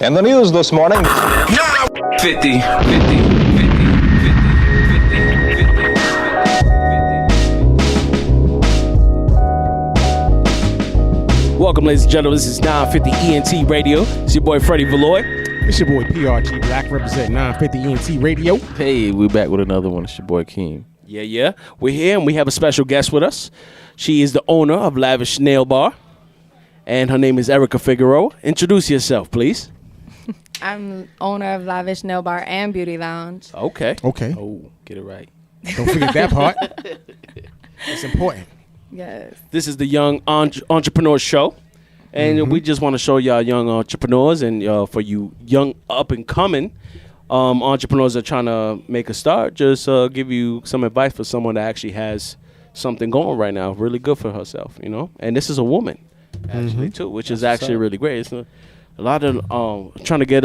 In the news this morning. 50. Welcome, ladies and gentlemen. This is 950 ENT Radio. It's your boy, Freddie Valoy. It's your boy, PRG Black, represent 950 ENT Radio. Hey, we're back with another one. It's your boy, Keem. Yeah. We're here, and we have a special guest with us. She is the owner of Lavish Nail Bar, and her name is Erica Figeroa. Introduce yourself, please. I'm owner of Lavish Nail Bar and Beauty Lounge. Okay. Oh, get it right. Don't forget that part. It's important. Yes. This is the Young Entrepreneur Show, and we just want to show y'all young entrepreneurs, and for you young up-and-coming entrepreneurs that are trying to make a start, just give you some advice for someone that actually has something going right now, really good for herself, you know? And this is a woman, actually, too, which is actually really great. It's a lot of trying to get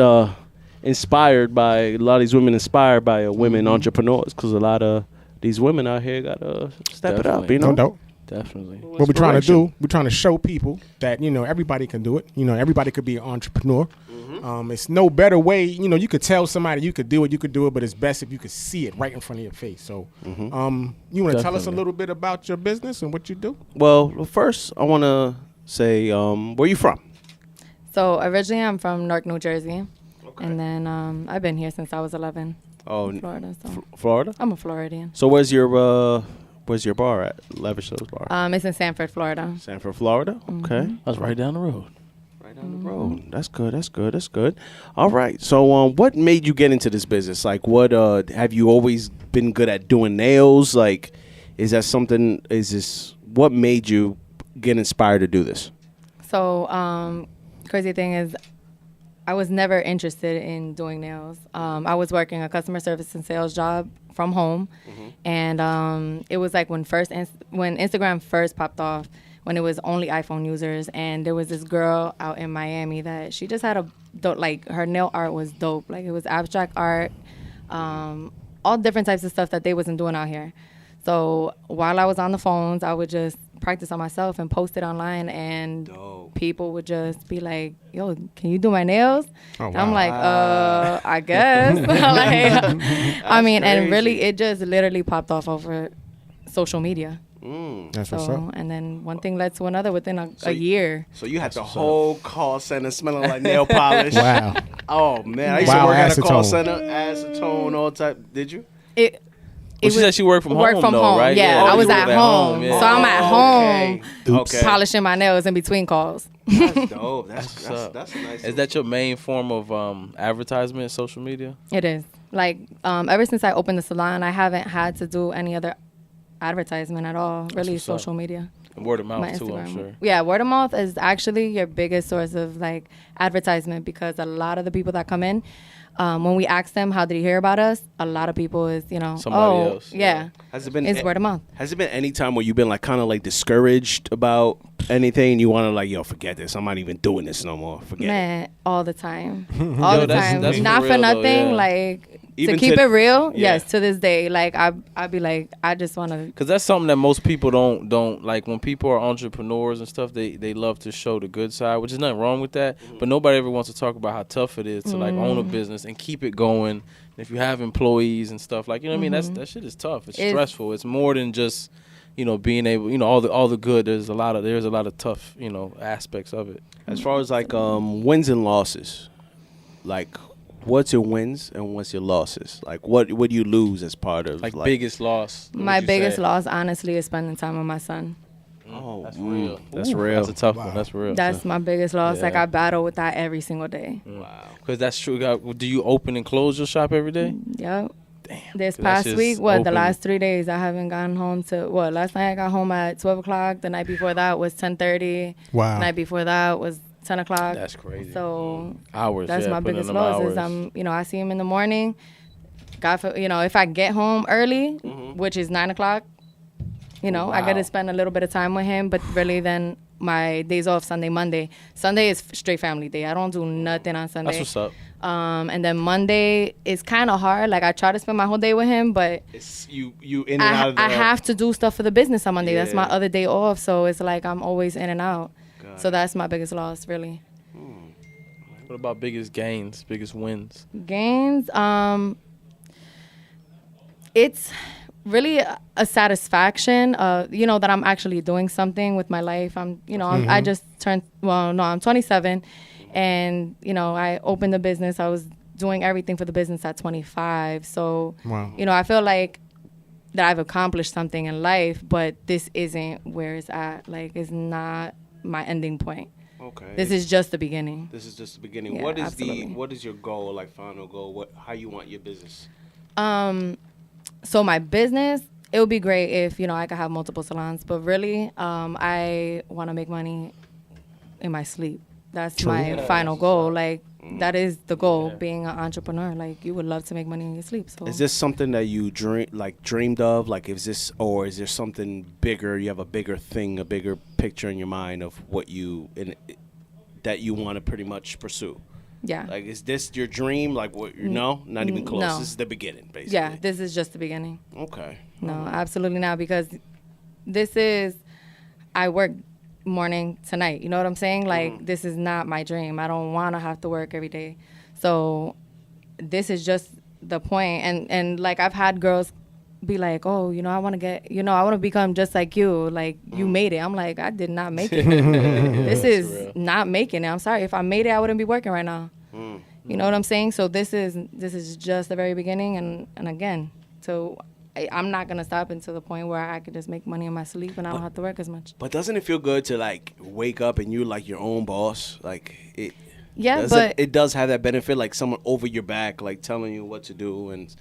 inspired by, a lot of these women inspired by women entrepreneurs, because a lot of these women out here got to step it up, you know? No doubt. Definitely. What we're trying to do, we're trying to show people that, you know, everybody can do it. You know, everybody could be an entrepreneur. It's no better way. You know, you could tell somebody you could do it, but it's best if you could see it right in front of your face. So, you want to tell us a little bit about your business and what you do? Well, first, I want to say, where you from? So originally I'm from Newark, New Jersey. Okay. And then I've been here since I was 11. Oh, Florida. So. Florida? I'm a Floridian. So where's your bar at? Lavish Nail Bar? It's in Sanford, Florida. Sanford, Florida? Okay. That's right down the road. Right down the road. That's good. All right. So what made you get into this business? Like, what have you always been good at doing nails? Like, what made you get inspired to do this? So crazy thing is I was never interested in doing nails. I was working a customer service and sales job from home, and it was like when Instagram first popped off, when it was only iPhone users, and there was this girl out in Miami that she just had her nail art was dope. Like, it was abstract art, all different types of stuff that they wasn't doing out here. So while I was on the phones, I would just practice on myself and post it online, and people would just be like, yo, can you do my nails? Oh, wow. I'm like, I guess. And really it just literally popped off over social media. That's what's up. And then one thing led to another within a year. So you had the whole call center smelling like nail polish. Wow. Oh, man. I used to work at a call center. Acetone, all type. Did you? She said she worked from home, though, right? Yeah, I was at home. Yeah. So I'm at home Okay. polishing my nails in between calls. That's dope. That's nice. Is that your main form of advertisement, social media? It is. Like, ever since I opened the salon, I haven't had to do any other advertisement at all. Really, social media. And word of mouth, My too, Instagram. I'm sure. Yeah, word of mouth is actually your biggest source of, like, advertisement, because a lot of the people that come in, when we ask them how did you hear about us, a lot of people is, Somebody else. Yeah. It's word of mouth. Has it been any time where you've been like kind of like discouraged about anything and you want to like, yo, forget this, I'm not even doing this no more, forget it? All the time. All the time. That's Not for for real, nothing, though, yeah. like, Even to keep it real, yeah. yes, to this day. Like, I'd be like, I just want to. Because that's something that most people don't like. When people are entrepreneurs and stuff, they love to show the good side, which is nothing wrong with that. But nobody ever wants to talk about how tough it is to like own a business and keep it going. If you have employees and stuff, like, you know what I mean, that shit is tough. It's stressful. It's more than just, being able, all the good. There's a lot of tough, aspects of it. As far as like wins and losses, like, what's your wins and what's your losses? Like, what do you lose as part of like biggest loss? My biggest loss, honestly, is spending time with my son. Oh, that's real. That's real. That's a tough one. That's real. That's my biggest loss. Yeah. Like, I battle with that every single day. Wow. Because that's true. Do you open and close your shop every day? Yep. Damn. This 'Cause that's past week, just the open. last 3 days, I haven't gotten home last night I got home at 12 o'clock. The night before that was 10:30. Wow. The night before that was 10 o'clock. That's crazy. So Hours. that's my putting biggest in them loss is hours. I see him in the morning. If I get home early, which is 9 o'clock, I got to spend a little bit of time with him. But really, then my days off, Sunday, Monday. Sunday is straight family day. I don't do nothing on Sunday. That's what's up. And then Monday is kind of hard. Like, I try to spend my whole day with him, but It's you in and out of the... I have to do stuff for the business on Monday. Yeah. That's my other day off. So it's like I'm always in and out. So that's my biggest loss, really. What about biggest gains, biggest wins? Gains, it's really a satisfaction of, you know, that I'm actually doing something with my life. I just turned, I'm 27, and, you know, I opened the business. I was doing everything for the business at 25. So, you know, I feel like that I've accomplished something in life, but this isn't where it's at. Like, it's not my ending point. Okay. This is just the beginning. This is just the beginning. Yeah, What is your goal, like final goal? How you want your business? So my business, it would be great if, you know, I could have multiple salons, but really, I want to make money in my sleep. That's my final goal. Like, that is the goal, being an entrepreneur. Like, you would love to make money in your sleep. So is this something that you dreamed of? Like, is there something bigger? You have a bigger thing, a bigger picture in your mind of what that you want to pretty much pursue? Yeah. Like, is this your dream? Like, what? No, not even close. No. This is the beginning, basically. Yeah, this is just the beginning. Okay. No, absolutely not, because I work morning to night. You know what I'm saying? Like, this is not my dream. I don't want to have to work every day. So this is just the point. And like, I've had girls be like, oh, you know, I want to become just like you. Like, you made it. I'm like, I did not make it. This is not making it. I'm sorry. If I made it, I wouldn't be working right now. You know what I'm saying? So this is just the very beginning. And again, so I'm not going to stop until the point where I could just make money in my sleep and I don't have to work as much. But doesn't it feel good to, like, wake up and you're, like, your own boss? Like, it. Yeah, but it does have that benefit, like someone over your back, like telling you what to do and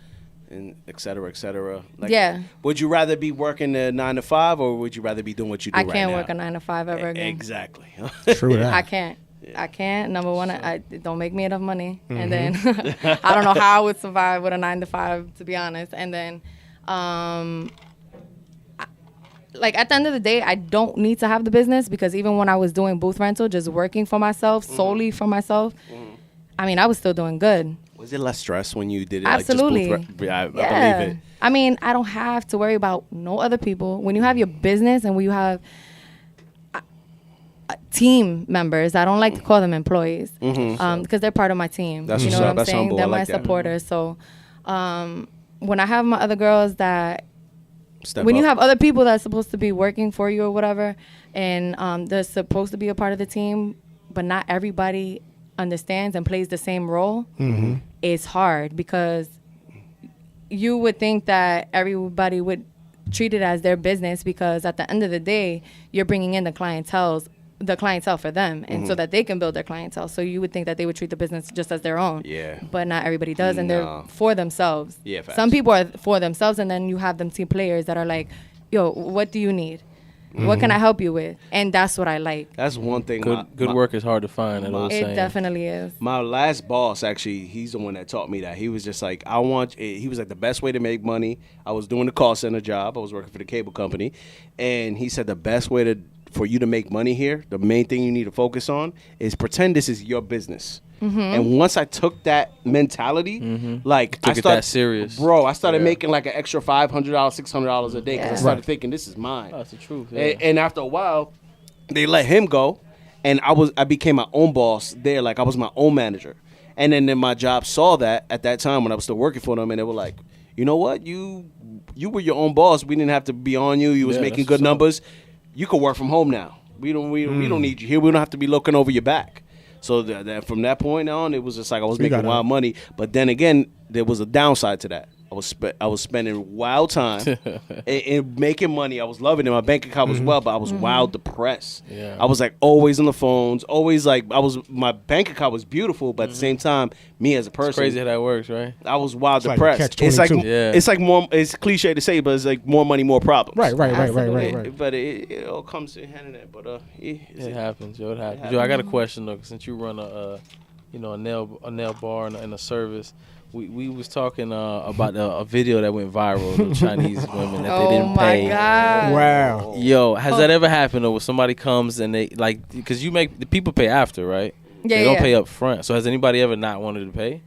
et cetera, et cetera. Like, yeah. Would you rather be working a 9 to 5 or would you rather be doing what you do right now? I can't work a 9 to 5 ever again. Exactly. True that. I can't. I can't. Number one, it don't make me enough money. And then I don't know how I would survive with a 9 to 5, to be honest. And then, like, at the end of the day, I don't need to have the business, because even when I was doing booth rental, just working for myself, solely for myself, I mean, I was still doing good. Was it less stress when you did it? Absolutely. Like, just I believe it. I mean, I don't have to worry about no other people. When you have your business and when you have team members, I don't like to call them employees, because they're part of my team. That's you know what I'm that's saying? humble. They're I my like that. supporters. So when I have my other girls that, Step when up. you have other people that's supposed to be working for you or whatever, and they're supposed to be a part of the team, but not everybody understands and plays the same role, it's hard, because you would think that everybody would treat it as their business, because at the end of the day, you're bringing in the clientele for them, and so that they can build their clientele. So you would think that they would treat the business just as their own. Yeah. But not everybody does, and No. they're for themselves. Yeah, facts. Some people are for themselves, and then you have them team players that are like, yo, what do you need? What can I help you with? And that's what I like. That's one thing. Good work is hard to find. That old It saying. definitely is. My last boss, actually, he's the one that taught me that. He was just like, he was like, the best way to make money. I was doing the call center job. I was working for the cable company. And he said the best way for you to make money here, the main thing you need to focus on is pretend this is your business. And once I took that mentality, like, I Took it started that serious. Bro, I started making like an extra $500, $600 a day, because I Yeah. started thinking this is mine. Oh, that's the truth. Yeah. And after a while, they let him go, and I became my own boss there. Like, I was my own manager. And then my job saw that at that time when I was still working for them, and they were like, you know what, you were your own boss. We didn't have to be on you. You was Yeah, making that's good what's up. numbers. You could work from home now. We don't need you here. We don't have to be looking over your back. So from that point on, it was just like I was making wild money. But then again, there was a downside to that. I was spending wild time and making money. I was loving it. My bank account was well, but I was wild depressed. Yeah. I was like always on the phones, always like my bank account was beautiful, but at the same time, me as a person, It's crazy how that works, right? I was wild like depressed. catch-22. It's like more. It's cliche to say, but it's like more money, more problems. Right. Absolutely. But it all comes in hand in that. But It happens, yo. It happens. Yo, I got a question though, 'cause since you run a nail bar and a service. We was talking about a video that went viral, the Chinese women that they didn't pay. Oh my God. Wow. Yo, has that ever happened, or where somebody comes and they like, because the people pay after, right? Yeah, They don't yeah. pay up front. So has anybody ever not wanted to pay?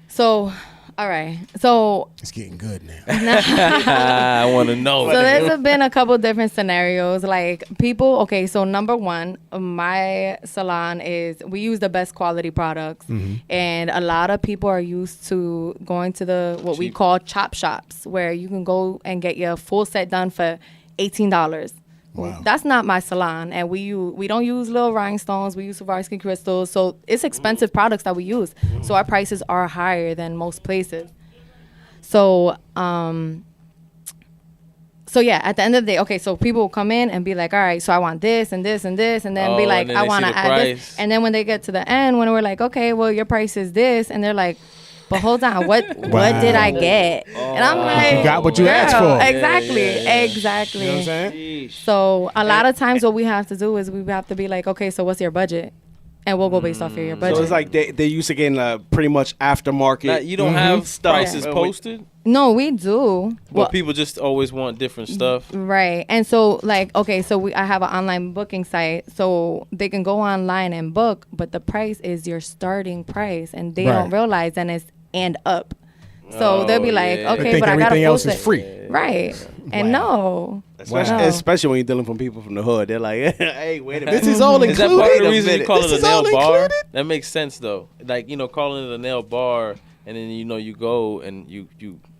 So All right. So It's getting good now. I want to know. So there's been a couple different scenarios. Like people, okay, so number one, my salon we use the best quality products. And a lot of people are used to going to what we call chop shops, where you can go and get your full set done for $18. Wow. That's not my salon, and we don't use little rhinestones. We use Swarovski crystals, so it's expensive products that we use. So our prices are higher than most places. So yeah, at the end of the day, okay, so people will come in and be like, all right, so I want this and this and this, and then be like, I want to add this, and then when they get to the end, when we're like, okay, well your price is this, and they're like, but hold on, what did I get? And I'm like, You got what you asked for. Exactly, exactly. You know what I'm saying? So a lot of times what we have to do is we have to be like, okay, so what's your budget? And we'll go based off of your budget. So it's like they used to getting pretty much aftermarket. Now, you don't have prices posted? No, we do. But people just always want different stuff. Right. And so like, okay, so I have an online booking site, so they can go online and book, but the price is your starting price, and they don't realize, and it's and up. So they'll be like, okay, but I got everything a else full is set. free. Right. And no. Especially when you're dealing from people from the hood. They're like, hey, wait a minute. This is all Is included. that part of the Wait a reason you minute. call This it a is all nail bar? included? That makes sense though. Like, calling it a nail bar, and then you go and you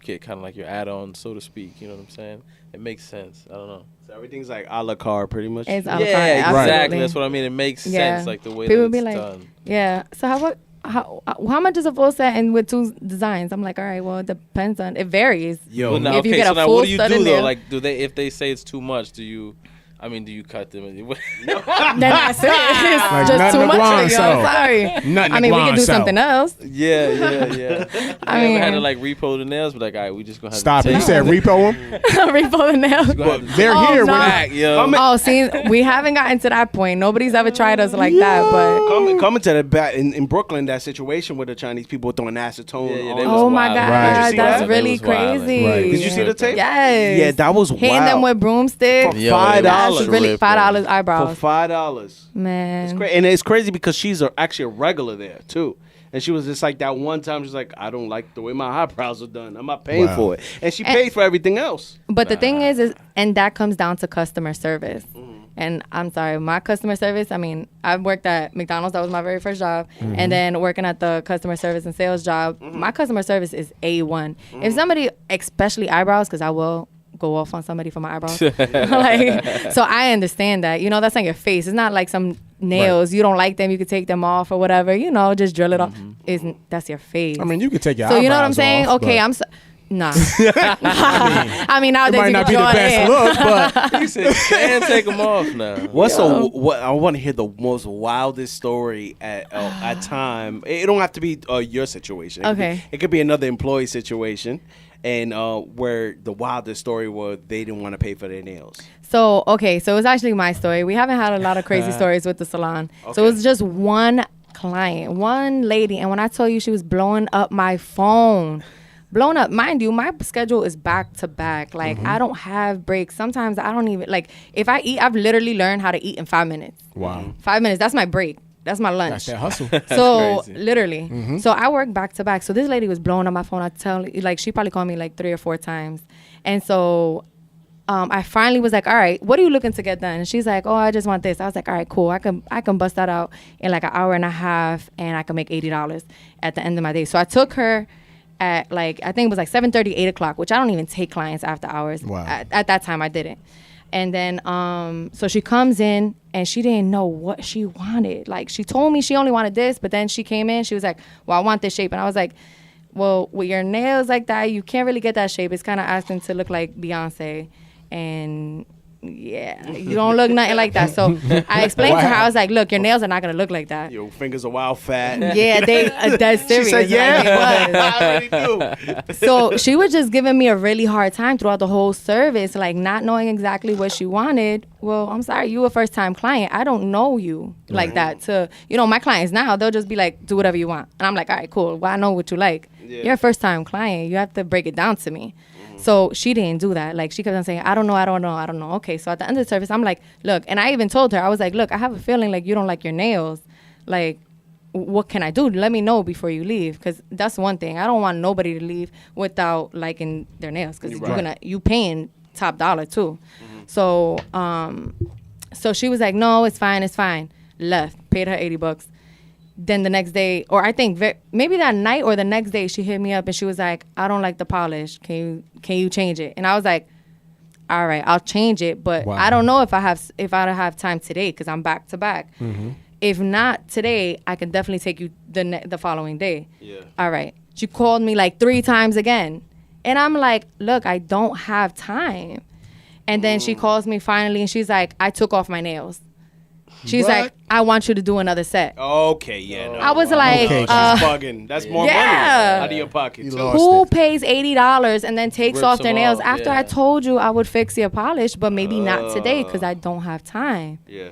get kind of like your add-on, so to speak. You know what I'm saying? It makes sense. I don't know. So everything's like a la carte, pretty much. It's a la carte, Yeah, exactly. absolutely. That's what I mean. It makes sense, like the way people that be it's like, done. yeah. So how much is a full set and with 2 designs? I'm like, all right, well, it depends on, it varies. Yo, Well, now, If you okay, get so a now full what do you stud do in though? there- Like, if they say it's too much, do you cut them? Then that's it. It's Like just nothing too to much glance for you. I'm out. sorry. Nothing I mean, we to could do glance something out. else. Yeah. I You ever had to mean- like repo the nails, but like, all right, we just gonna have Stop to it. You take said repo them? Repo the nails. They're Oh, here. no. We're back, yo. Oh, see, we haven't gotten to that point. Nobody's ever tried us like that, but coming to the back in Brooklyn, that situation with the Chinese people throwing acetone. Yeah, on they them. was oh my wild. God, Right. Did you see that's that? really They was wildin'. crazy. Right. Did you see the tape? Yes. Yeah, that was Hitting wild. them with broomsticks. For Yo, $5. That's really $5 For eyebrows. $5. Man. And it's crazy because she's actually a regular there too. And she was just like that one time. She's like, I don't like the way my eyebrows are done. I'm not paying Wow. for it. And she paid for everything else. But the thing is, and that comes down to customer service. And I'm sorry, my customer service, I mean, I've worked at McDonald's. That was my very first job. And then working at the customer service and sales job, my customer service is A1. If somebody, especially eyebrows, because I will go off on somebody for my eyebrows. Like, so I understand that. That's on your face. It's not like some nails. You don't like them, you could take them off or whatever. Just drill it off. That's your face. I mean, you could take your so eyebrows you know what I'm saying? off, Okay, but Nah. I mean, nowadays it might you not can be the draw it best in. look, but He said, "Can't take them off now." What I want to hear the most wildest story at time. It don't have to be your situation. Okay. It could be another employee situation, and where the wildest story was they didn't want to pay for their nails. So, okay, so it was actually my story. We haven't had a lot of crazy stories with the salon. So it was just one client, one lady. And when I tell you she was blowing up my phone, blown up. Mind you, my schedule is back to back. Like, I don't have breaks. Sometimes I don't even, like, if I eat, I've literally learned how to eat in 5 minutes. wow. 5 minutes, that's my break. That's my lunch. That's that hustle. So crazy. literally, so I work back to back. So this lady was blowing up my phone. I tell you, like, she probably called me like 3 or 4 times. And so I finally was like, all right, what are you looking to get done? And she's like, oh, I just want this. I was like, all right, cool. I can bust that out in like an hour and a half, and I can make $80 at the end of my day. So I took her at like, I think it was like 7:30, 8 o'clock, which I don't even take clients after hours. Wow. At that time, I didn't. And then, so she comes in and she didn't know what she wanted. Like, she told me she only wanted this, but then she came in, she was like, well, I want this shape. And I was like, well, with your nails like that, you can't really get that shape. It's kind of asking to look like Beyonce. And yeah, you don't look nothing like that. So I explained to her, I was like, look, your nails are not going to look like that. Your fingers are wild fat. Yeah, that's serious. She said, yeah, Like, it was. I already do. So she was just giving me a really hard time throughout the whole service, like not knowing exactly what she wanted. Well, I'm sorry, you a first time client. I don't know you like that. To my clients now, they'll just be like, do whatever you want. And I'm like, all right, cool. Well, I know what you like. Yeah. You're a first time client. You have to break it down to me. So she didn't do that. Like, she kept on saying, I don't know. Okay, so at the end of the service, I'm like, look, and I even told her, I was like, look, I have a feeling like you don't like your nails. Like, what can I do? Let me know before you leave, because that's one thing. I don't want nobody to leave without liking their nails, because you paying top dollar too. So so she was like, no, it's fine. Left, paid her $80. Then the next day, or I think maybe that night or the next day, she hit me up and she was like, I don't like the polish. Can you change it? And I was like, all right, I'll change it, but I don't know if I have time today, because I'm back to back. If not today, I can definitely take you the following day. Yeah. All right. She called me like 3 times again, and I'm like, look, I don't have time. And then she calls me finally, and she's like, I took off my nails. She's like, I want you to do another set. Okay, yeah. No, I was like, she's bugging. That's more money out of your pocket. Who pays $80 and then takes off their nails after I told you I would fix your polish, but maybe not today because I don't have time. Yeah.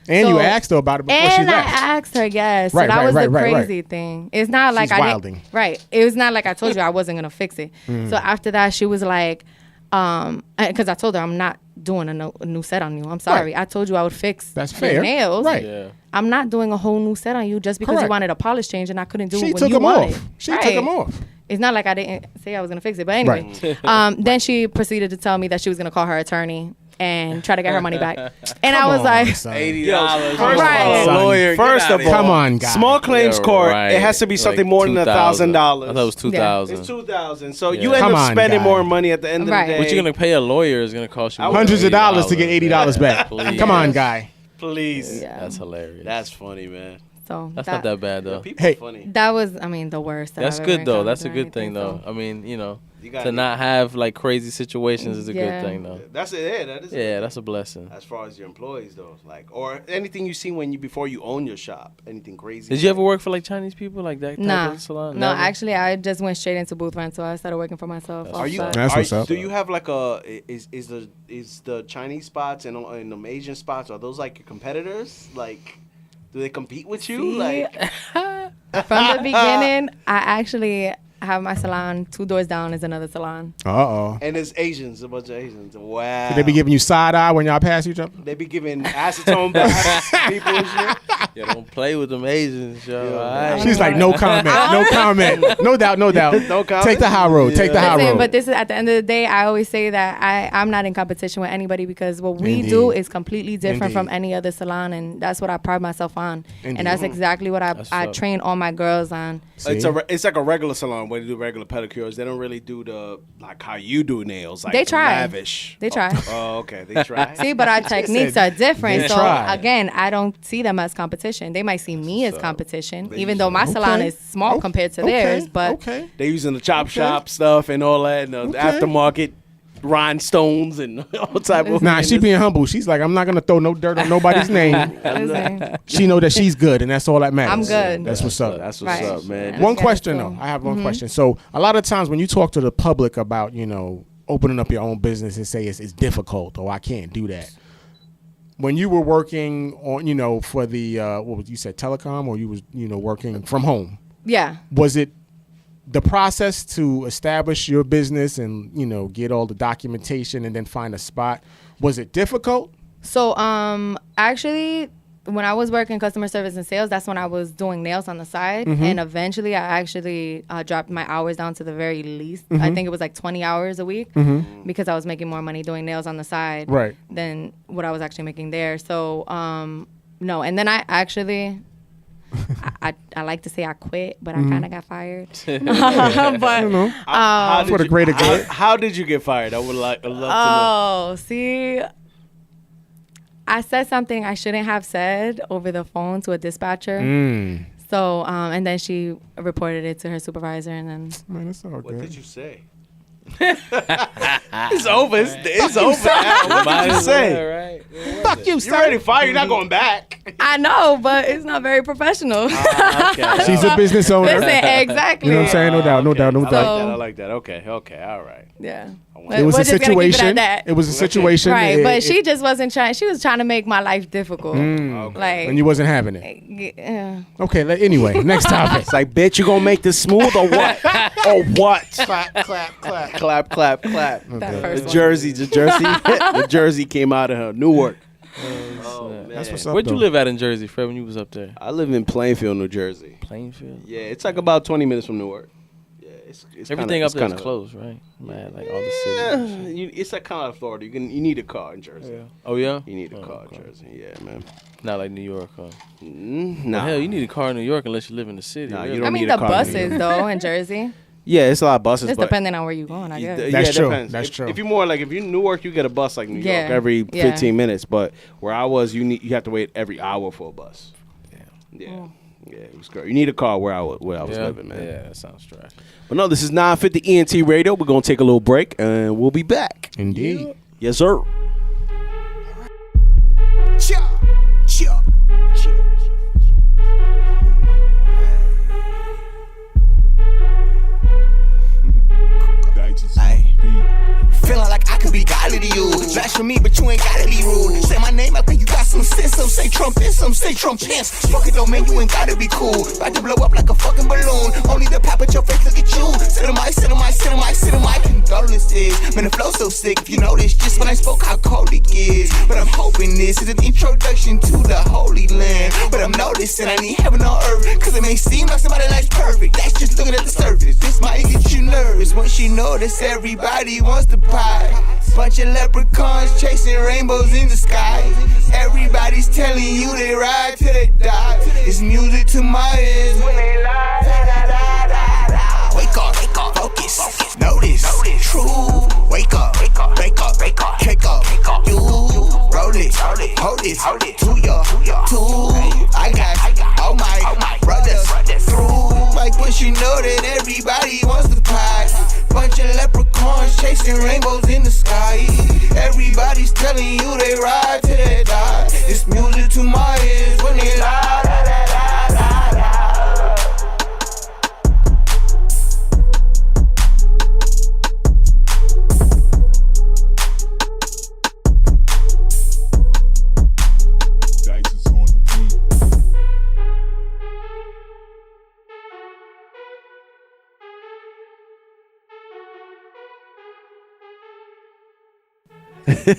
And you asked her about it before she left. And I asked her, yes. Right, so that was the crazy thing. It's not like I didn't. Right. It was not like I told you I wasn't going to fix it. So after that, she was like, because I told her I'm not doing a new set on you. I'm sorry. I told you I would fix your nails. Right. Yeah. I'm not doing a whole new set on you just because you wanted a polish change and I couldn't do it when you wanted. She took them off. It's not like I didn't say I was going to fix it. But anyway, then she proceeded to tell me that she was going to call her attorney and try to get her money back. And I was like, $80. First of all, come on, guys. Small claims court, it has to be something more than $1,000. I thought it was $2,000. It's $2,000. So you end up spending more money at the end of the day. What you're gonna pay a lawyer is gonna cost you hundreds of dollars to get $80 back. Come on, guy. Please. That's hilarious. That's funny, man. So that's not that bad though. Hey, funny. That was, the worst. That's good though. That's a good thing though. I mean, to not have like crazy situations is a good thing though. That's it. Yeah, that is. Yeah, that's a blessing. As far as your employees though, like, or anything you see before you own your shop, anything crazy. Did you ever work for like Chinese people like that type of salon? No, actually, I just went straight into booth rent, so I started working for myself. That's what's up. Do you have like is the Chinese spots and the Asian spots, are those like your competitors? Like, do they compete with you? Like from the beginning, I actually have my salon 2 doors down is another salon. And it's Asians, a bunch of Asians. Wow. So they be giving you side eye when y'all pass each other? They be giving acetone baths to people and shit. Yeah, don't play with them Asians, yo. Right. She's like, no comment, no comment. No doubt, no doubt. No comment? Take the high road, take the high road. But this is, at the end of the day, I always say that I'm not in competition with anybody, because what we do is completely different from any other salon, and that's what I pride myself on. And that's exactly what I train all my girls on. It's like a regular salon where they do regular pedicures. They don't really do the like how you do nails. Like they try. Lavish. They try. Oh, okay. They try. See, but our techniques are different. So again, I don't see them as competition. They might see me as competition, even though my salon is small compared to theirs. But they using the chop shop stuff and all that, and the aftermarket rhinestones and all type of. Nah, she being humble. She's like, I'm not gonna throw no dirt on nobody's name. She know that she's good, and that's all that matters. I'm good. That's what's up. That's what's up, man. One question though. I have one question. So a lot of times when you talk to the public about opening up your own business and say it's difficult or I can't do that. When you were working on for the what was you said telecom, or you was working from home? Yeah. Was it the process to establish your business and get all the documentation and then find a spot, was it difficult? So actually, when I was working customer service and sales, that's when I was doing nails on the side. And eventually I actually dropped my hours down to the very least. I think it was like 20 hours a week because I was making more money doing nails on the side than what I was actually making there. So no, and then I actually I like to say I quit, but I kind of got fired. But for the greater good. How did you get fired? I would love to know. Oh, see, I said something I shouldn't have said over the phone to a dispatcher. So, and then she reported it to her supervisor, and then. Man, it's all good. What did you say? It's over. It's over. What did you say? Right? Fuck you, You're already fired. You're not going back. I know, but it's not very professional. Okay. She's a business owner. Listen, exactly. You know what I'm saying? No doubt, no doubt, no doubt. I like that. Okay, all right. Yeah. It was a situation. It was a situation. Right, but she just wasn't trying. She was trying to make my life difficult. Like, and you wasn't having it. Yeah. Okay. Anyway, next topic. It's like, bitch, you gonna make this smooth or what? Or what? Clap, clap, clap. Clap, clap, clap. That first The jersey came out of her. Newark. Oh, man. That's what's up. Where'd you though. live at in Jersey, Fred, when you was up there? I live in Plainfield, New Jersey. Plainfield? Yeah, it's like about 20 minutes from Newark. Yeah, it's Everything kinda, up there is kinda, close, right? Man, like all the Yeah, cities. it's like kind of like Florida. You need a car in Jersey. Yeah. Oh, yeah? You need a car in Jersey. Yeah, man. Not like New York, huh? Nah. Hell, you need a car in New York unless you live in the city. Nah, you really. don't I mean, need a the car in New buses York. though in Jersey. Yeah, it's a lot of buses. It's but depending on where you're going, I guess. That's it true. depends. That's if, true. If you're more like if you're in Newark, you get a bus like New Yeah. York every Yeah. 15 minutes. But where I was, you have to wait every hour for a bus. Yeah, yeah, it was great. You need a car where I was living, man. Yeah, that sounds trash. But no, this is 950 ENT Radio. We're gonna take a little break and we'll be back. Indeed. Yes, sir. Feeling like I could be godly to you. Flash for me, but you ain't gotta be rude. Say my name, I think you got some sense. Some say Trump and some say Trump chance. Fuck it, though, man, you ain't gotta be cool. About to blow up like a fucking balloon. Only the pop at your face, look at you. Sit on my, sit on my, sit on my, sit on my condolences. Man, the flow so sick. If you notice, just when I spoke, how cold it is. But I'm hoping this is an introduction to the Holy Land. But I'm noticing I need heaven on earth. Cause it may seem like somebody life's perfect. That's just looking at the surface. This might get you nervous once you notice everybody wants the pie. Bunch of leprechauns chasing rainbows in the sky. Everybody's telling you they ride till they die. It's music to my ears when they lie. Wake up, focus, notice, true. Wake up, wake up, wake up. You roll it, hold it, to your two. I got all my brothers through. Like once you know that everybody wants the pie. Bunch of leprechauns chasing rainbows in the sky. Everybody's telling you they ride till they die. It's music to my ears when they lie.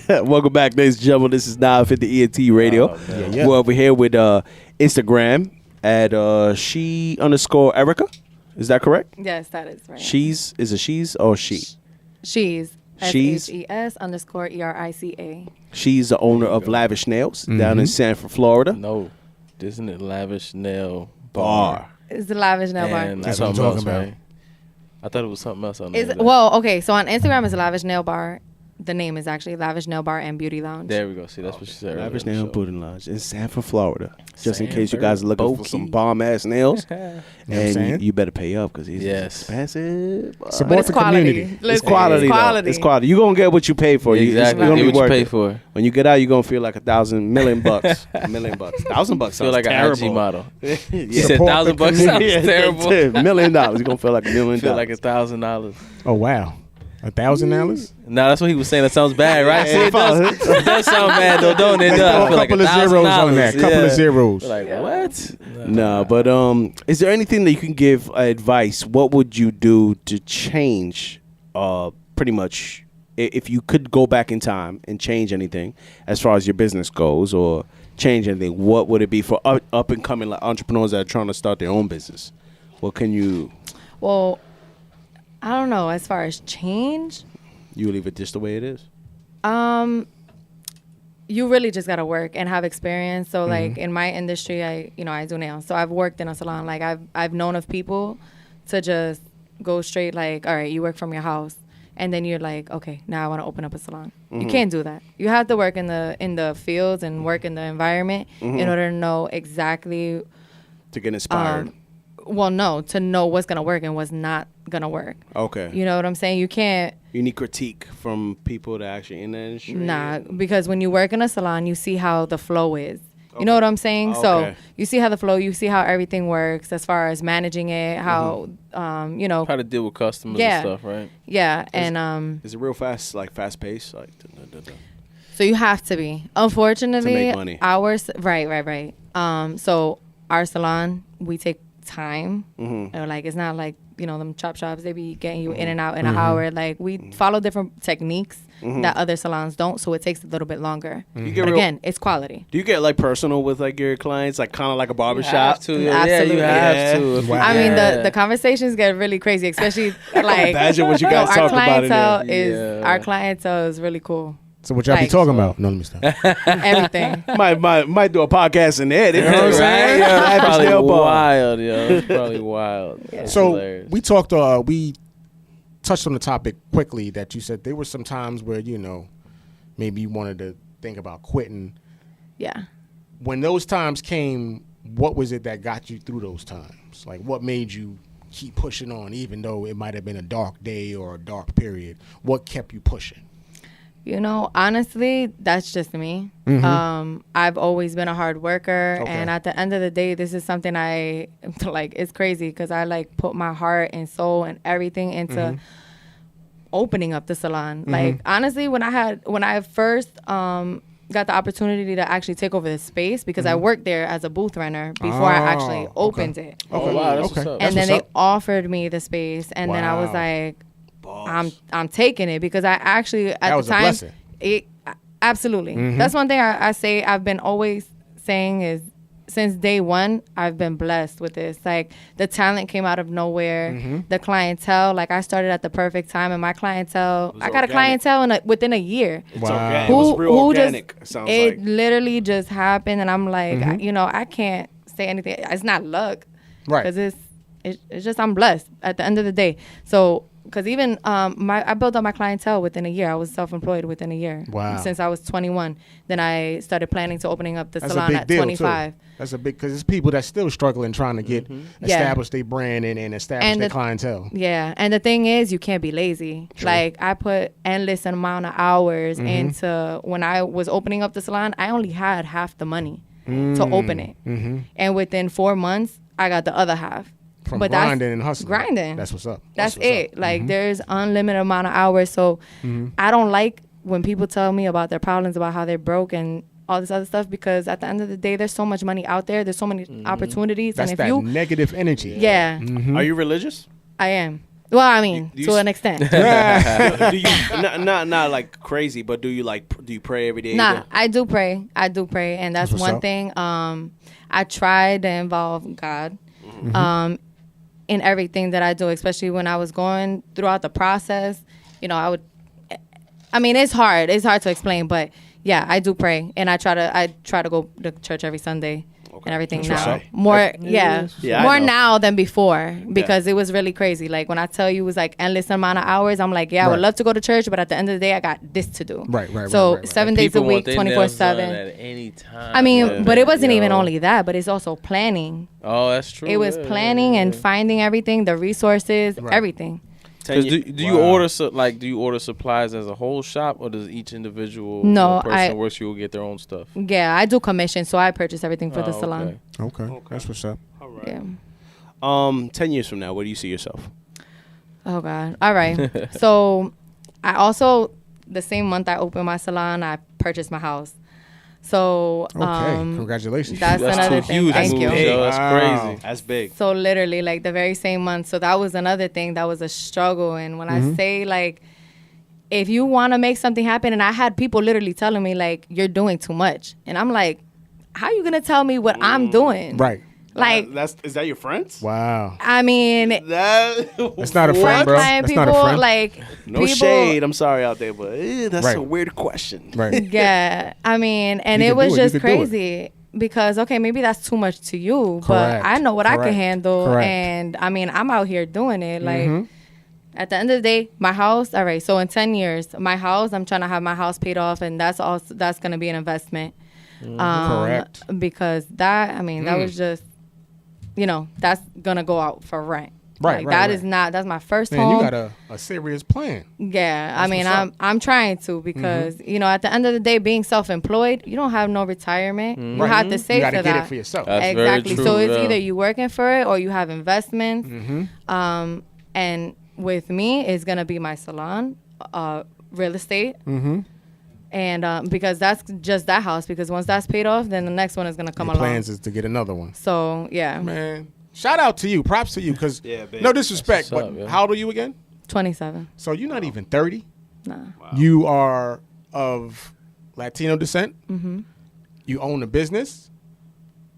Welcome back, ladies and gentlemen. This is 950 ENT Radio. yeah. We're over here with Instagram at she_Erica. Is that correct? Yes, that is right. She's is it she's or she? She's She's- SHES_ERICA. She's the owner of Lavish Nails down in Sanford, Florida. No, isn't it Lavish Nail Bar. It's the Lavish Nail Bar. And That's what I'm something else, talking about. right? I thought it was something else on Is there. well, okay. So on Instagram is Lavish Nail Bar. The name is actually Lavish Nail Bar and Beauty Lounge. There we go. See, that's what she said. Lavish earlier Nail in the show. Pudding Lodge in Sanford, Florida. Just in case you Sanford, guys are looking for Bokie. some bomb ass nails, what I'm and saying? you better pay up because it's Yes. expensive. Support But it's the quality. community. It's Listen, quality. It's though. quality. It's quality. You're gonna get what you pay for. Exactly. It's gonna Get be what you worth pay it. for. When you get out, you're gonna feel like $1,000,000 $1,000,000. $1,000 Feel sounds like terrible. an IG model. Yeah. You said Support the $1,000 sounds community. terrible. $1 million. You're gonna feel like $1,000,000. Feel like $1,000. Oh wow, $1,000. No, that's what he was saying. That sounds bad, right? Yeah, See, it does sound bad though, don't it? It Let's does. throw I a feel like couple of zeros on that. $1,000. Couple of Yeah. zeros. Like what? No, but is there anything that you can give advice? What would you do to change? Pretty much, if you could go back in time and change anything as far as your business goes, or change anything, what would it be for up and coming like entrepreneurs that are trying to start their own business? What can you? Well, I don't know. As far as change, You leave it just the way it is. you really just gotta work and have experience. So like in my industry, I do nails. So I've worked in a salon. Like I've known of people to just go straight like, all right, you work from your house, and then you're like, okay, now I want to open up a salon. You can't do that. You have to work in the fields and work in the environment in order to know exactly. To get inspired. To know what's gonna work and what's not gonna work. Okay. You know what I'm saying? You can't. You need critique from people that are actually in the industry. Nah, because when you work in a salon, you see how the flow is. You know what I'm saying? Okay. So you see how the flow, you see how everything works as far as managing it, how, How to deal with customers Yeah. and stuff, right? yeah. And Is it real fast, like fast paced, like? so you have to be. Unfortunately, To make money. right. So our salon, we take time. Or like it's not like, you know, them chop shops, they be getting you in and out in an hour. Like we follow different techniques that other salons don't, so it takes a little bit longer. You But get again, it's quality. Do you get like personal with like your clients, like kind of like a barbershop? Have to, yeah, Absolutely. you have Yeah. to. If we- I mean, yeah. the conversations get really crazy, especially like Imagine what you guys our talk about in clientele there. is our clientele is really cool. So what y'all be Like- talking about? No, let me stop. Everything. might do a podcast in there. You know what I'm saying? Right? Lavish Probably nail bar. wild, yo. It's probably wild. That's So hilarious. we talked. We touched on the topic quickly that you said there were some times where, you know, maybe you wanted to think about quitting. Yeah. When those times came, what was it that got you through those times? Like, what made you keep pushing on, even though it might have been a dark day or a dark period? What kept you pushing? You know, honestly, that's just me. I've always been a hard worker, Okay. and at the end of the day, this is something I like. It's crazy because I like put my heart and soul and everything into opening up the salon. Like honestly, when I first got the opportunity to actually take over the space, because I worked there as a booth runner before I actually opened it. Oh, wow, that's what's up. And then what's they offered me the space, and then I was Wow. like, I'm taking it, because I actually at That the was a time blessing. absolutely. That's one thing I say I've been always saying is since day one I've been blessed with this. Like the talent came out of nowhere, the clientele. Like I started at the perfect time, and my clientele, I got organic. a clientele within a year. It's Wow. organic. It was real organic. Just Sounds it like. literally just happened, and I'm like, you know, I can't say anything. It's not luck, Right. Because it's just I'm blessed at the end of the day. So because even I built up my clientele within a year. I was self-employed within a year. Wow. Since I was 21, then I started planning to opening up the That's a salon big at deal 25. too. That's a big, because it's people that's still struggling trying to get establish their brand and establish And their the- clientele. Yeah, and the thing is, you can't be lazy. Like I put endless amount of hours into when I was opening up the salon. I only had half the money to open it, and within 4 months, I got the other half. From But grinding and hustling. grinding. That's what's up. That's what's it. up. Like there's unlimited amount of hours. So I don't like when people tell me about their problems, about how they're broke and all this other stuff, because at the end of the day, there's so much money out there. There's so many opportunities. That's and if that you, negative energy. yeah, Are you religious? I am. Well, I mean, Do you to s- an extent. do you not like crazy, but do you pray every day? Nah, I do pray. And that's what's one up. thing. I try to involve God in everything that I do, especially when I was going throughout the process. You know, I mean, it's hard. It's hard to explain, but yeah, I do pray, and I try to go to church every Sunday. And everything That's what's now up. more Yeah, I more know. now than before, because it was really crazy. Like when I tell you it was like endless amount of hours, I'm like, yeah, I would Right. love to go to church, but at the end of the day, I got this to do. Right. So right. 7 days a People want week, their nails done 24/7. at any time. I mean, Yeah. but it wasn't Yo. even only that, but it's also planning. Oh, that's true. It was yeah, planning yeah, and yeah. finding everything, the resources, Right. everything. 'Cause do you Wow. order do you order supplies as a whole shop, or does each individual No, person works, you will get their own stuff? Yeah, I do commission, so I purchase everything for the Oh, salon. okay. Okay. That's what's up. All right. Yeah. 10 years from now, where do you see yourself? Oh God. All right. So I also, the same month I opened my salon, I purchased my house. So Okay. Congratulations. that's another two thing. huge Thank moves, you. yo. That's Wow. crazy. That's big. So literally, like the very same month. So that was another thing that was a struggle. And when I say like, if you want to make something happen, and I had people literally telling me like, you're doing too much, and I'm like, how you gonna tell me what I'm doing? Right. Like, Is that your friends? Wow. I mean, That's not a my friend, bro. client That's not a people friend. like No people, shade. I'm sorry out there, but that's Right. a weird question. Right. Yeah, I mean, and You it can was do it. You just can do it. crazy because okay, maybe that's too much to you, Correct. but I know what I can Correct. handle, Correct. and I mean, I'm out here doing it. Like at the end of the day, my house. All right, so in 10 years, my house, I'm trying to have my house paid off, and that's going to be an investment. Correct. Because that, I mean, that was just, you know, that's gonna go out for rent. Right, Like, right, that right. is not. That's my first Man, home. you got a serious plan. Yeah, I That's mean, what's up. I'm trying to because you know, at the end of the day, being self-employed, you don't have no retirement. You have to save You got to for get that. it for yourself. That's very Exactly. true, So it's yeah. either you working for it or you have investments. And with me, it's gonna be my salon, real estate. And because that's just that house. Because once that's paid off, then the next one is gonna come Your along. plans is to get another one. So yeah, Man, Shout out to you. Props to you. Because Yeah, babe. no disrespect, That's what's but up, yeah. how old are you again? 27. So you're not even 30. Nah. You are of Latino descent. Mm-hmm. You own a business.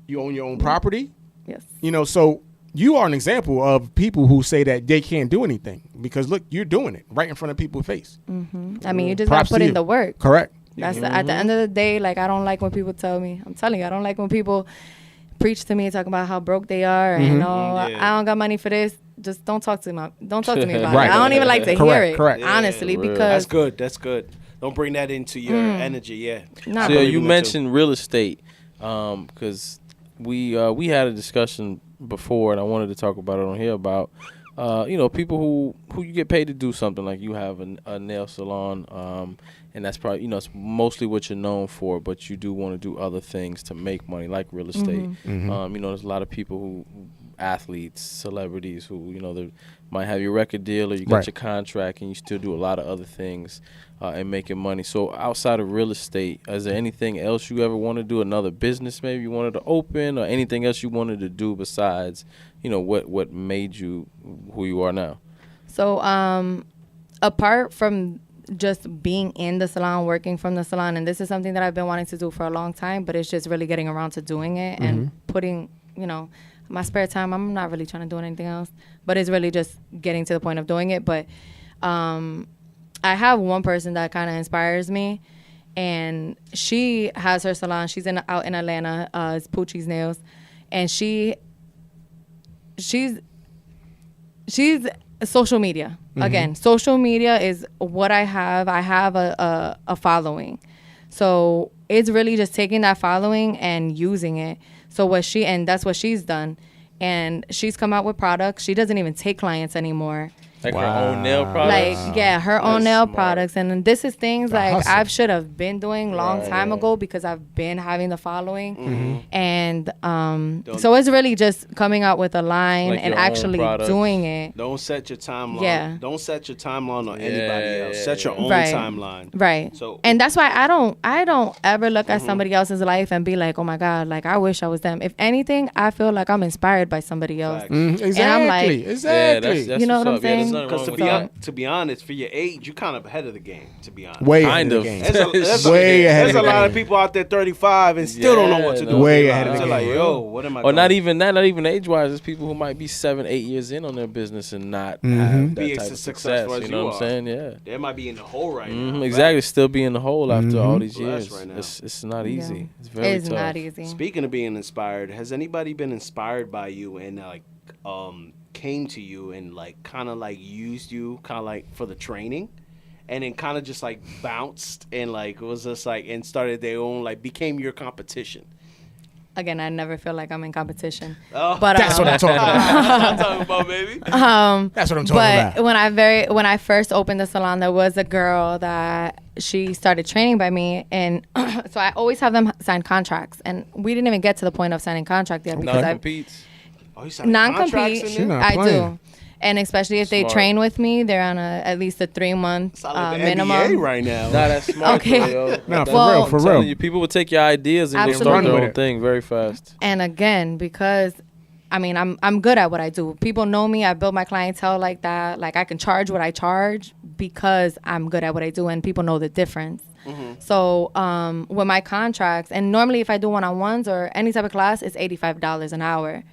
You own your own property. Yes. You know, so you are an example of people who say that they can't do anything because look, you're doing it right in front of people's face. I mean, you just Props gotta put to in you. the work. Correct. That's at the end of the day, like, I don't like when people tell me, I'm telling you, I don't like when people preach to me talking about how broke they are and Yeah. I don't got money for this. Just don't talk to me about Right. it. I don't even like to hear Correct, it. correct. Honestly, Yeah, real. That's because good. That's good. Don't bring that into your energy. Yeah. Nah. I So yeah, believe you in that, mentioned real estate, because we had a discussion before, and I wanted to talk about it on here about people who you get paid to do something, like you have a nail salon, and that's probably it's mostly what you're known for, but you do want to do other things to make money, like real estate. There's a lot of people who athletes, celebrities who they might have your record deal or you got Right. your contract, and you still do a lot of other things and making money. So outside of real estate, is there anything else you ever want to do? Another business maybe you wanted to open, or anything else you wanted to do besides what made you who you are now? So, apart from just being in the salon, working from the salon, and this is something that I've been wanting to do for a long time, but it's just really getting around to doing it and putting, my spare time. I'm not really trying to do anything else, but it's really just getting to the point of doing it. But I have one person that kind of inspires me, and she has her salon. She's out in Atlanta. It's Poochie's Nails, and she's social media. Again, social media is what I have. I have a following. So it's really just taking that following and using it. So that's what she's done. And she's come out with products. She doesn't even take clients anymore. Like her own nail products? Like, yeah, her own That's nail smart. products. And this is things like hustle. I should have been doing long Right, time right. ago because I've been having the following. And so it's really just coming out with a line Like and your own actually products. doing it. Don't set your timeline. Yeah. Don't set your timeline on anybody Yeah, else. yeah, Set your yeah. own Right. timeline. Right. So- and that's why I don't ever look at somebody else's life and be like, oh my God, like I wish I was them. If anything, I feel like I'm inspired by somebody else. Facts. Exactly. And I'm like- exactly. that's You know what's what I'm up. Yeah, there's saying? nothing Because wrong with that. to be honest, for your age, you're kind of ahead of the game. To be honest, Way ahead Kind of of. the game. there's Way ahead There's of a the lot of game. people out there 35 and still don't know what to do. no. with Way their ahead of lives. the They're game. like, yo, what am I? Or doing? not even age wise. There's people who might be 7-8 years in on their business and not have that Be type as of successful success. as You know you what I'm are. saying? Yeah. They might be in the hole right now. Exactly. Still be in the hole after all these Blessed years. right now. It's not Yeah. easy. It's very It's tough. not easy. Speaking of being inspired, has anybody been inspired by you and came to you and like kind of like used you kind of like for the training, and then kind of just like bounced and like was just like and started their own like became your competition? Again, I never feel like I'm in competition. Oh. But That's what I'm talking about. That's what I'm talking about, baby. That's what I'm talking but about. when I first opened the salon, there was a girl that she started training by me, and so I always have them sign contracts, and we didn't even get to the point of signing contract yet because I Non-competes. Oh, you signed contracts non-compete. in She there? not I playing. do, and especially if they Smart. train with me, they're on at least a 3-month Sound like the minimum. NBA right now. Nah, that's smart. Okay. Though, yo. Nah, for Well- real, for I'm telling real. you, people will take your ideas and go start Absolutely. their Run own with it. thing very fast. And again, because I mean, I'm good at what I do. People know me. I build my clientele like that. Like I can charge what I charge because I'm good at what I do, and people know the difference. So with my contracts, and normally if I do one-on-ones or any type of class, it's $85 an hour.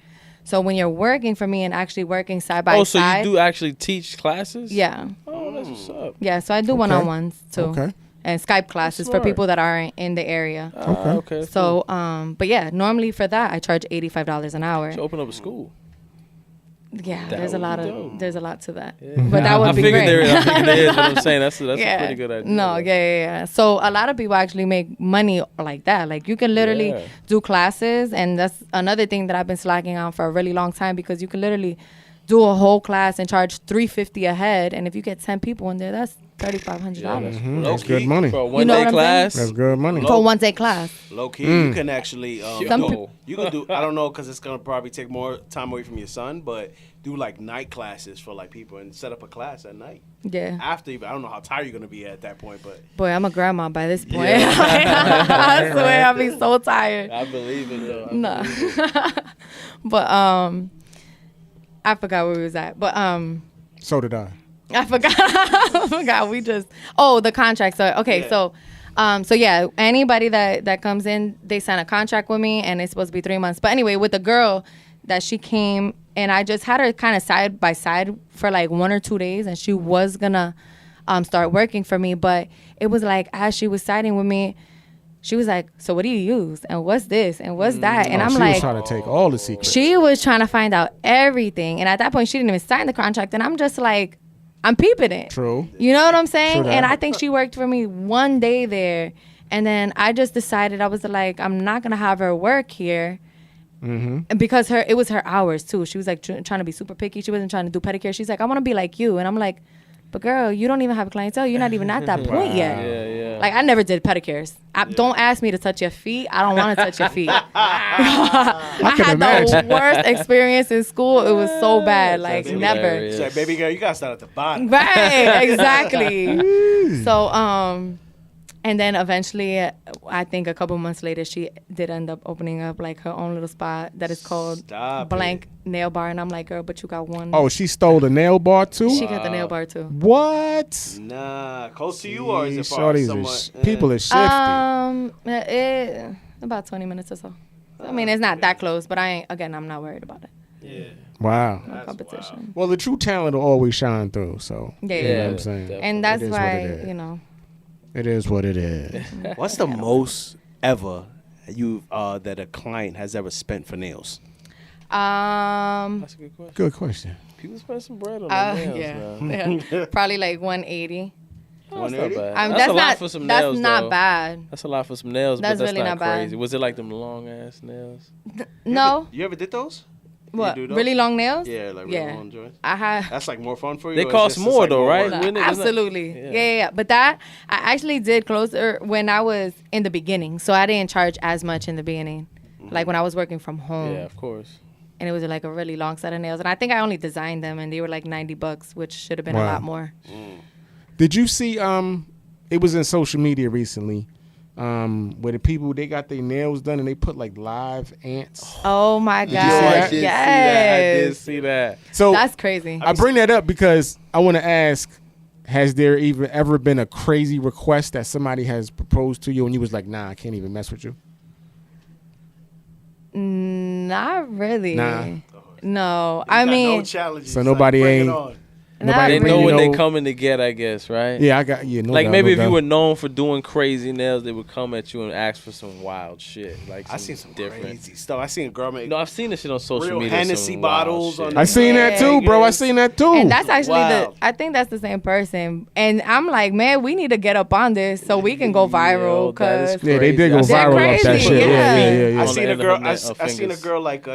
So when you're working for me and actually working side by Oh, so side, you do actually teach classes? yeah, Oh, that's what's up. yeah. So I do one-on-ones too, Okay. and Skype classes for smart. people that aren't in the area. Okay. that's So, but yeah, normally for that I charge $85 an hour. cool. So open up a school. Yeah, That there's a would lot be of dope. there's a lot to that, but that would I be figured great. I figured there is. What I'm saying, that's a pretty good idea. No, yeah. So a lot of people actually make money like that. Like you can literally Yeah. do classes, and that's another thing that I've been slacking on for a really long time because you can literally do a whole class and charge $350 a head, and if you get 10 people in there, that's $3,500 That's good money. For a know one-day what I'm class. That's good money. for a 1-day class. Low key, you can actually Some do- peop- you can do. I don't know because it's gonna probably take more time away from your son, but do like night classes for like people and set up a class at night. Yeah. After you, I don't know how tired you're gonna be at that point, but Boy, I'm a grandma by this point. I swear I'll be so tired. I believe it though. No. But I forgot where we was at, but So did I. I forgot. I forgot. We just the contract. So okay, so yeah, anybody that comes in, they sign a contract with me, and it's supposed to be 3 months. But anyway, with the girl that she came, and I just had her kind of side by side for like 1 or 2 days, and she was gonna start working for me, but it was like as she was siding with me, she was like, "So what do you use? And what's this? And what's that?" And I'm she like, was trying to take all the secrets. she was trying to find out everything, and at that point, she didn't even sign the contract, and I'm just like, I'm peeping it. True. You know what I'm saying? True And that. I think she worked for me 1 day there, and then I just decided I was like, I'm not gonna have her work here. And because it was her hours too. She was like trying to be super picky. She wasn't trying to do pedicure. She's like, I want to be like you, and I'm like, but girl, you don't even have a clientele. You're not even at that point yet. Yeah. Like I never did pedicures. Don't ask me to touch your feet. I don't want to touch your feet. I can had imagine. the worst experience in school. It was so bad. Like That's never. hilarious. She's like, baby girl, you gotta start at the bottom. Right, exactly. So, and then eventually, I think a couple months later, she did end up opening up like her own little spot that is called Stop Blank Nail Bar, and I'm like, girl, but you got one. Oh, she stole the nail bar too? She got the nail bar too. What? Nah, close to you or is it far? Shorties Somewhat? people are shifty. About 20 minutes or so. I mean, it's not that close, but I'm not worried about it. Wow. No competition. Well, the true talent will always shine through. So Yeah, you know yeah. what I'm saying. And that's It is what why, it is. you know. It is what it is. What's the most ever you that a client has ever spent for nails? That's a good question. Good question. People spend some bread on their nails, man. Yeah. Probably like 180. That's not bad. I mean, That's a lot not, for some that's nails, not though. bad. That's a lot for some nails, That's but that's really not not bad. crazy. Was it like them long ass nails? No. You ever did those? What? do those? Really long nails? Yeah, like Yeah. really long joints. I have. That's like more fun for you. They or is cost this more like though, right? work? Wouldn't it? Isn't it- Absolutely. Yeah. Yeah. But that, I actually did closer when I was in the beginning. So I didn't charge as much in the beginning. Like when I was working from home. Yeah, of course. And it was like a really long set of nails. And I think I only designed them and they were like $90, which should have been a Wow. lot more. Did you see? It was in social media recently, where the people they got their nails done and they put like live ants. Oh my God. you see that? I did Yes. see that. So That's crazy. I bring that up because I want to ask: has there even ever been a crazy request that somebody has proposed to you and you was like, "Nah, I can't even mess with you"? Not really. Nah. No. I mean, challenges. So nobody bring it ain't- on. Nobody They not really know what they know- coming to get, I guess, right? Yeah, I got you. No Like doubt, maybe no if you doubt. were known for doing crazy nails, they would come at you and ask for some wild shit. Like I seen some different. crazy stuff. I seen a girl make No, I've seen this shit on social real media. Hennessy some wild bottles shit. on I seen that too, bro. I seen that too. and that's actually Wow. I think that's the same person. And I'm like, man, we need to get up on this so we can go viral. Yo, that is Cause Yeah, they did go crazy. They're viral off that crazy, shit. yeah. Yeah. I On seen the a end of girl. her neck- I seen a fingers. girl like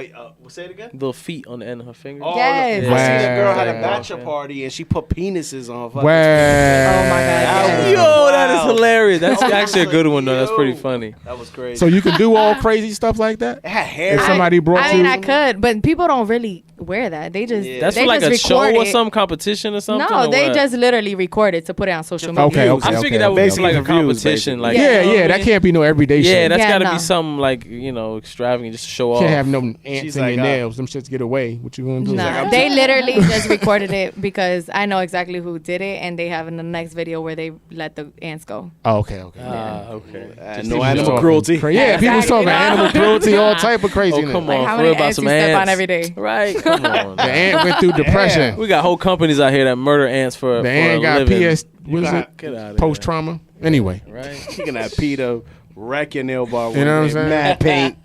say it again. Little feet on the end of her fingers. Oh, Yes. I seen a girl had a Wow. bachelor party and she put penises on her. fucking- Wow. oh my God. That yes. was Yo, that is wild. hilarious. That's I was actually a like, good one though. That's pretty yo. funny. That was crazy. So you can do all crazy stuff like that? it had hair. If somebody brought I you, mean, I could, but people don't really wear that. They just Yeah. That's they for like just a show record or it. some competition or something. No, or they what? just literally record it to put it on social media. Okay, okay. I figured that was Basically like a the views, competition. basically. Like Yeah. you know yeah, what I that mean? can't be no everyday Yeah, shit. that's Yeah, got to no. be something like extravagant just to show off. Can't have no ants She's in like, your nails. Them shits get away. What you gonna do? Nah, they literally just recorded it because I know exactly who did it, and they have in the next video where they let the ants go. Oh, okay, okay. Okay. no People animal talking cruelty. Yeah, people Exactly. talking animal cruelty, all type of Oh craziness. come Like, on, how for many real about ants some you step ants. on every day? Right? Come on. The ant went through depression. We got whole companies out here that murder ants for The for ant a got living. PS. What is it? Get out of Post trauma. Anyway, Right? You can have Peter wreck your nail bar. You know what I'm saying? Mad paint.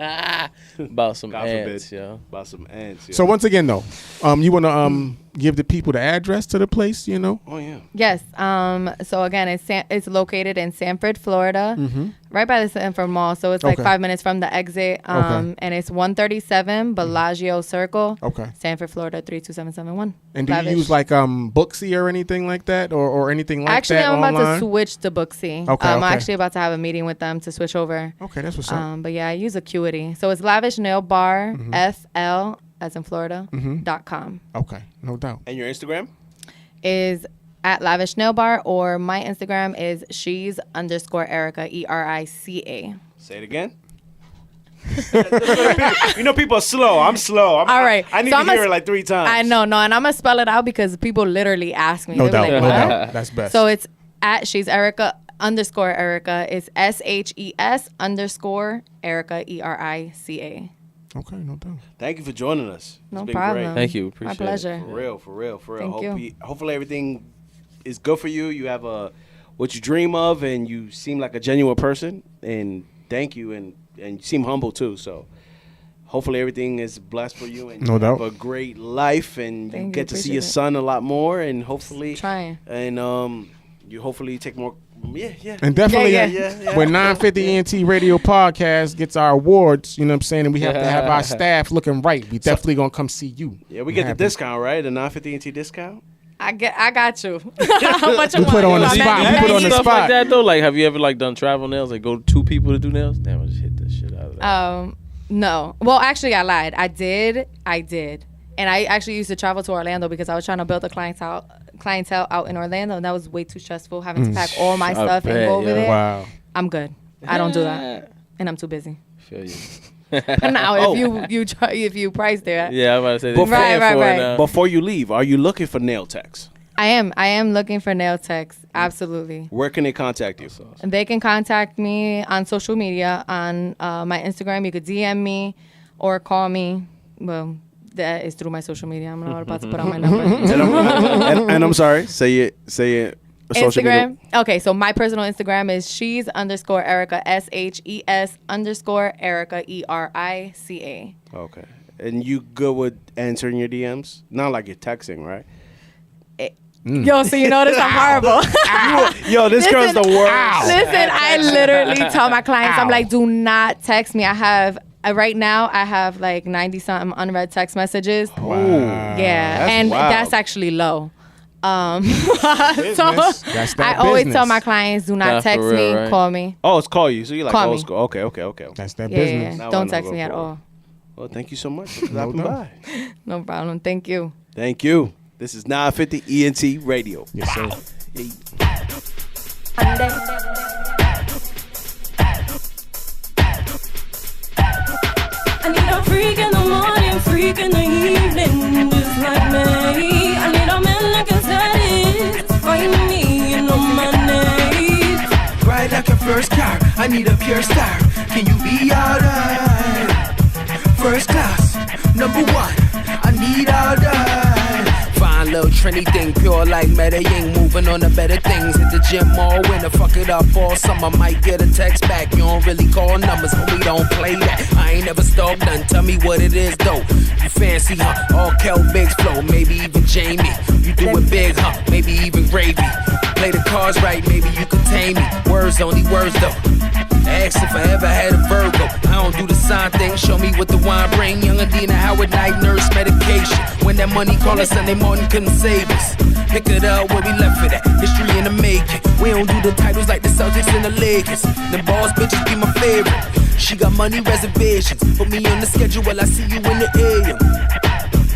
About some God ants, forbid. yo. About some ants. Yeah. so once again though, you want to give the people the address to the place, you know? Oh yeah. Yes. So again, it's located in Sanford, Florida, right by the Sanford Mall. So it's like Okay. 5 minutes from the exit. Okay. And it's 137 Bellagio Circle. Okay. Sanford, Florida 32771. And do Lavish. you use like Booksy or anything like that, or anything like Actually, that I'm online? about to switch to Booksy. Okay, I'm okay. actually about to have a meeting with them to switch over. Okay, that's what's up. But yeah, I use Acuity. So it's Lavish Nail Bar, FL, as in Florida, .com. Okay, no doubt. And your Instagram? Is at Lavish Nail Bar, or my Instagram is she's_Erica, ERICA. Say it again. You know, people are slow. I'm slow. All right. I need So to I'ma hear it like 3 times. I know, no, and I'm gonna spell it out because people literally ask me. No They doubt. be like, No "What?" doubt. That's best. So it's at she's Erica _ Erica. It's SHES _ Erica ERICA. Okay, no doubt. Thank you for joining us. No It's been problem. great. Thank you. My Appreciate pleasure. it. For real. Thank you. Hopefully everything is good for you. You have what you dream of, and you seem like a genuine person. And thank you, and you seem humble too. So hopefully everything is blessed for you, and No you doubt. have a great life, and you Thank you. get to see Appreciate your it. son a lot more, and hopefully Trying. and you hopefully take more. Yeah. And definitely, Yeah. when 950 ENT Radio Podcast gets our awards, you know what I'm saying, and we have to have our staff looking right, we definitely gonna come see you. Yeah, we get the discount, right? The 950 NT discount. I got you. How much We put on the I'm spot. at We put on the Stuff spot. like that though. Like, have you ever like done travel nails? Like, go 2 people to do nails? Damn, I just hit the shit out of that. No. Well, actually, I lied. I did. And I actually used to travel to Orlando because I was trying to build a clientele out in Orlando, and that was way too stressful having to pack all my stuff and bet, go over yeah. there. Wow. I'm good. I don't do that, and I'm too busy. Feel you. Now, if you price there, Yeah, I'm about to say Before- they're paying Right, for it right. now. Before you leave, are you looking for nail techs? I am looking for nail techs. Absolutely. Where can they contact you? And they can contact me on social media on my Instagram. You could DM me or call me. Well, that is through my social media. I'm not about to put on my number. and I'm sorry. Say it. Social media. Instagram. Okay, so my personal Instagram is she's _ Erica SHES _ Erica ERICA. Okay. And you good with answering your DMs? Not like you're texting, right? Yo, so you notice I'm horrible. Yo, this girl's the worst. Listen, I literally tell my clients, I'm like, do not text me. I have right now I have like 90 something unread text messages. Wow. Yeah, That's and wild. that's actually low. So That's that I always business. tell my clients, do Nah, not for text real, me, right? call me. Oh, it's call you. So you're like Call old me. school. Okay. That's that Yeah, business. Now I don't know text go me at for it. all. Well, thank you so much for stopping doubt. by. No problem. Thank you. Thank you. This is 950 ENT Radio. Yes, sir. I need a freak in the morning, freak in the evening, just like me. I need a man that can satisfy me and all my needs. Ride like a first car, I need a pure star. Can you be alright? First class, number 1, I need alright. Fine little trendy thing, pure like Medellin. Moving on to better things, hit the gym all winter. Fuck it up all summer, might get a text back. You don't really call numbers, homie, don't play that. I ain't never stalked none, tell me what it is though. You fancy, huh? All Kel Biggs flow, maybe even Jamie. You do it big, huh? Maybe even gravy. Play the cards right, maybe you can tame me. Words, only words though. Ask if I ever had a Virgo. I don't do the sign thing, show me what the wine bring. Young Adina Howard night nurse medication. When that money call us Sunday morning couldn't save us. Pick it up where we left it at, history in the making. We don't do the titles like the Celtics and the Lakers. The boss bitches be my favorite. She got money reservations, put me on the schedule while I see you in the AM.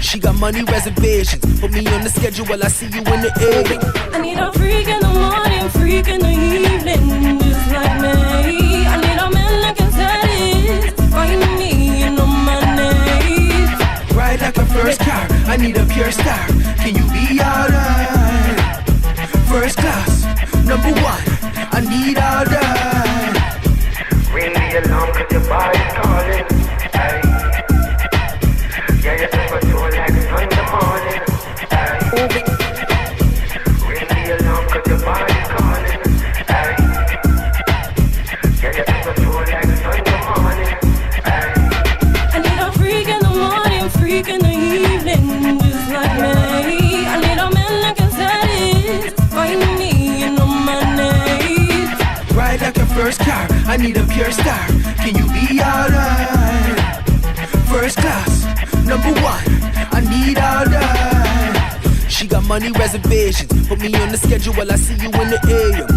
She got money reservations, put me on the schedule while I see you in the AM. I need a freak in the morning, freak in the evening, just like me. I need a man that can satisfy me and all my needs. Ride like a first car, I need a pure star. Can you be alright? First class, number 1, I need alright. Ring the alarm 'cause your body's calling. Ay. Yeah, you're super tall like Sunday morning. Ay. Ring the alarm 'cause your body's calling. Ay. Yeah, you're super tall like Sunday morning. Ay. I need a freak in the morning, freak in the evening, just like me. I need a man that can satisfy me and all my needs. Ride like a first car, I need a pure star. Can you be alright? First class, number 1, I need alright. She got money reservations, put me on the schedule while I see you in the AM.